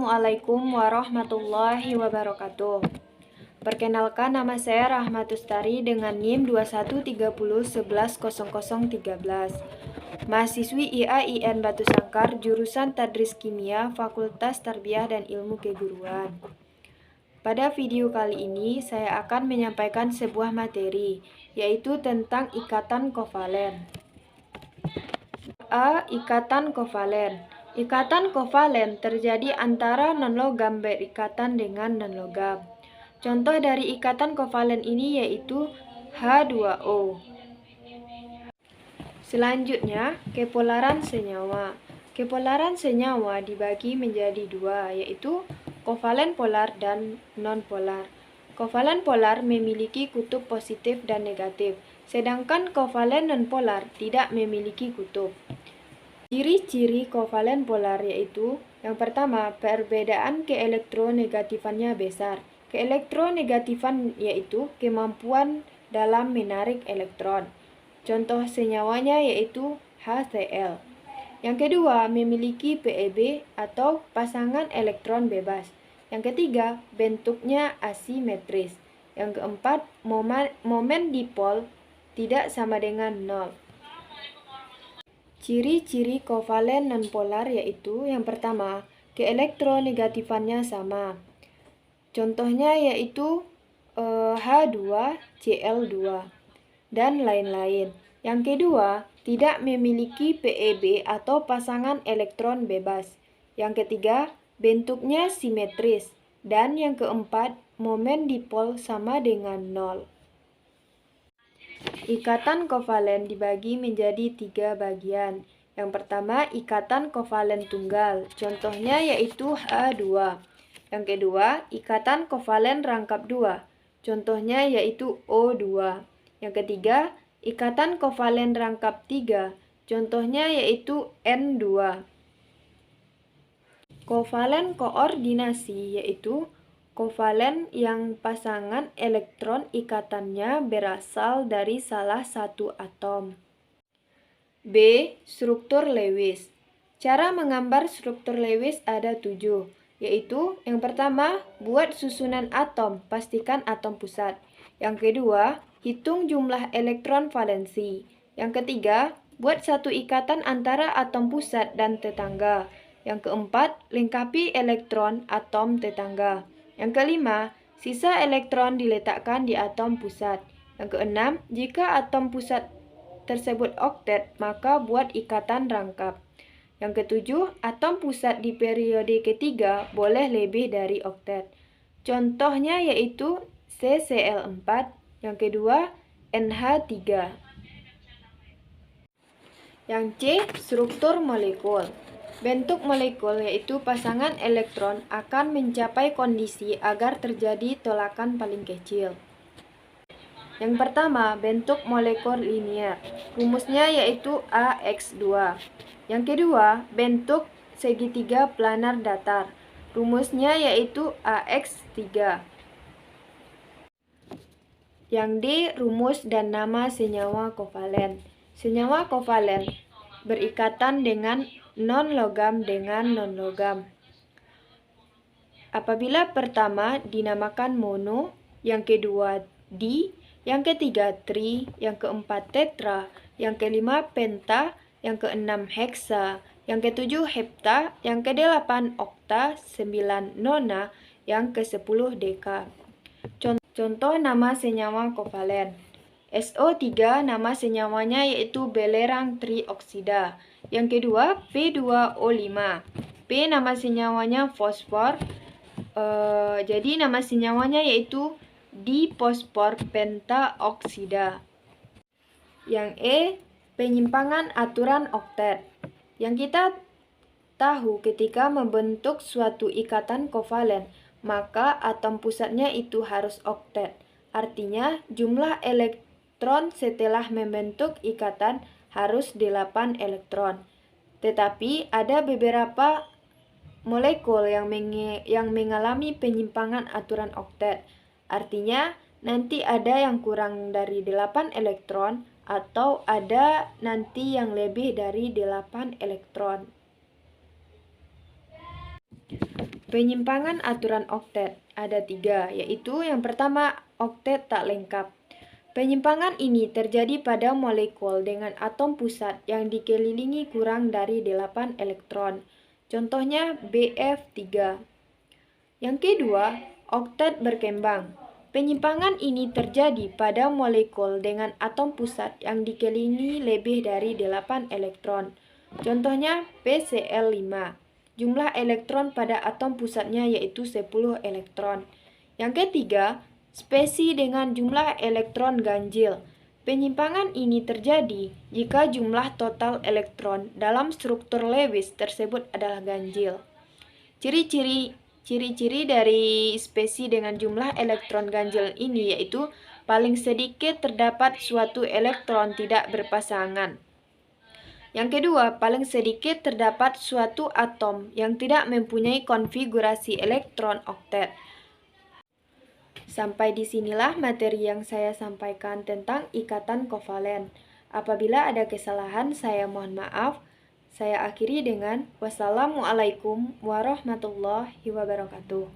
Assalamualaikum warahmatullahi wabarakatuh. Perkenalkan, nama saya Rahmatustari dengan NIM 2130110013. Mahasiswi IAIN Batu Sangkar, jurusan Tadris Kimia, Fakultas Tarbiyah dan Ilmu Keguruan. Pada video kali ini, saya akan menyampaikan sebuah materi, yaitu tentang ikatan kovalen. Ikatan kovalen. Ikatan kovalen terjadi antara non-logam berikatan dengan non-logam. Contoh dari ikatan kovalen ini yaitu H2O. Selanjutnya, kepolaran senyawa. Kepolaran senyawa dibagi menjadi dua, yaitu kovalen polar dan non-polar. Kovalen polar memiliki kutub positif dan negatif, sedangkan kovalen non-polar tidak memiliki kutub. Ciri-ciri kovalen polar yaitu, yang pertama, perbedaan keelektronegatifannya besar. Keelektronegatifan yaitu kemampuan dalam menarik elektron. Contoh senyawanya yaitu HCl. Yang kedua, memiliki PeB atau pasangan elektron bebas. Yang ketiga, bentuknya asimetris. Yang keempat, momen dipol tidak sama dengan 0. Ciri-ciri kovalen nonpolar yaitu, yang pertama, keelektronegatifannya sama. Contohnya yaitu H2Cl2 dan lain-lain. Yang kedua, tidak memiliki PeB atau pasangan elektron bebas. Yang ketiga, bentuknya simetris. Dan yang keempat, momen dipol sama dengan 0. Ikatan kovalen dibagi menjadi 3 bagian. Yang pertama, ikatan kovalen tunggal. Contohnya yaitu H2. Yang kedua, ikatan kovalen rangkap 2. Contohnya yaitu O2. Yang ketiga, ikatan kovalen rangkap 3. Contohnya yaitu N2. Kovalen koordinasi yaitu kovalen yang pasangan elektron ikatannya berasal dari salah satu atom. B. Struktur Lewis. Cara menggambar struktur Lewis ada 7, yaitu yang pertama, buat susunan atom, pastikan atom pusat. Yang kedua, hitung jumlah elektron valensi. Yang ketiga, buat satu ikatan antara atom pusat dan tetangga. Yang keempat, lengkapi elektron atom tetangga. Yang kelima, sisa elektron diletakkan di atom pusat. Yang keenam, jika atom pusat tersebut oktet, maka buat ikatan rangkap. Yang ketujuh, atom pusat di periode ketiga boleh lebih dari oktet. Contohnya yaitu CCl4, yang kedua NH3. Yang C, struktur molekul. Bentuk molekul yaitu pasangan elektron akan mencapai kondisi agar terjadi tolakan paling kecil. Yang pertama, bentuk molekul linear. Rumusnya yaitu AX2. Yang kedua, bentuk segitiga planar datar. Rumusnya yaitu AX3. Yang D, rumus dan nama senyawa kovalen. Senyawa kovalen berikatan dengan non-logam dengan non-logam. Apabila pertama dinamakan mono, yang kedua di, yang ketiga tri, yang keempat tetra, yang kelima penta, yang keenam heksa, yang ketujuh hepta, yang kedelapan okta, 9 nona, yang ke-10 deka. Contoh nama senyawa kovalen. SO3 nama senyawanya yaitu belerang trioksida. Yang kedua P2O5. P nama senyawanya fosfor. Jadi nama senyawanya yaitu difosfor pentaoksida. Yang E, penyimpangan aturan oktet. Yang kita tahu ketika membentuk suatu ikatan kovalen, maka atom pusatnya itu harus oktet. Artinya jumlah elektron setelah membentuk ikatan harus 8 elektron. Tetapi ada beberapa molekul yang mengalami penyimpangan aturan oktet. Artinya nanti ada yang kurang dari 8 elektron atau ada nanti yang lebih dari 8 elektron. Penyimpangan aturan oktet ada 3, yaitu yang pertama, oktet tak lengkap. Penyimpangan ini terjadi pada molekul dengan atom pusat yang dikelilingi kurang dari 8 elektron. Contohnya Bf3. Yang kedua, oktet berkembang. Penyimpangan ini terjadi pada molekul dengan atom pusat yang dikelilingi lebih dari 8 elektron. Contohnya PCl5. Jumlah elektron pada atom pusatnya yaitu 10 elektron. Yang ketiga, spesies dengan jumlah elektron ganjil. Penyimpangan ini terjadi jika jumlah total elektron dalam struktur Lewis tersebut adalah ganjil. Ciri-ciri dari spesies dengan jumlah elektron ganjil ini yaitu paling sedikit terdapat suatu elektron tidak berpasangan. Yang kedua, paling sedikit terdapat suatu atom yang tidak mempunyai konfigurasi elektron oktet. Sampai disinilah materi yang saya sampaikan tentang ikatan kovalen. Apabila ada kesalahan, saya mohon maaf. Saya akhiri dengan wassalamualaikum warahmatullahi wabarakatuh.